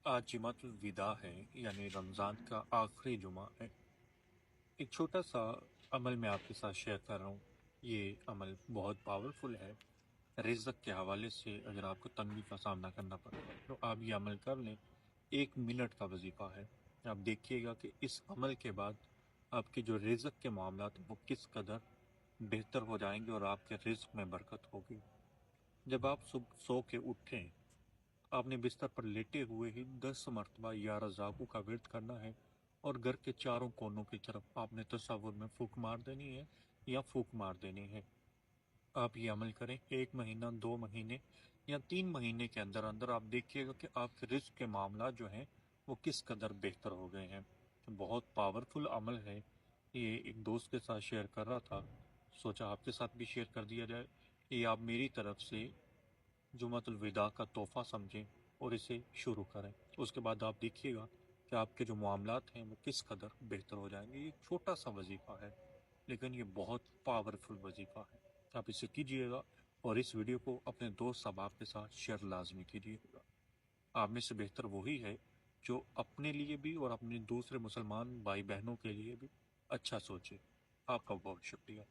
आज जुमातुल विदा है, यानी रमज़ान का आखिरी जुमा है। एक छोटा सा अमल मैं आपके साथ शेयर कर रहा हूँ। ये अमल बहुत पावरफुल है। रिज़्क के हवाले से अगर आपको तंगी का सामना करना पड़ रहा है तो आप ये अमल कर लें। 1 मिनट का वजीफ़ा है। आप देखिएगा कि इस अमल के बाद आपके जो रिज़्क के मामलात हैं वो किस कदर बेहतर हो जाएंगे और आपके रिज़्क में बरकत होगी। जब आप सुबह सो के उठें, आपने बिस्तर पर लेटे हुए ही 10 मरतबा या रज़ाक़ू का विर्द करना है और घर के चारों कोनों की तरफ आपने तसव्वुर में फूंक मार देनी है या फूंक मार देनी है। आप ये अमल करें 1 महीना, 2 महीने या 3 महीने के अंदर अंदर आप देखिएगा कि आपके रिस्क के मामला जो हैं वो किस कदर बेहतर हो गए हैं। तो बहुत पावरफुल अमल है। ये एक दोस्त के साथ शेयर कर रहा था, सोचा आपके साथ भी शेयर कर दिया जाए। ये आप मेरी तरफ से जुमातुल विदा का तोहफ़ा समझें और इसे शुरू करें। उसके बाद आप देखिएगा कि आपके जो मामलात हैं वो किस कदर बेहतर हो जाएंगे। ये एक छोटा सा वजीफ़ा है, लेकिन ये बहुत पावरफुल वजीफ़ा है। आप इसे कीजिएगा और इस वीडियो को अपने दोस्त अहबाब के साथ शेयर लाजमी कीजिएगा। आप में से बेहतर वही है जो अपने लिए भी और अपने दूसरे मुसलमान भाई बहनों के लिए भी अच्छा सोचे। आपका बहुत शुक्रिया।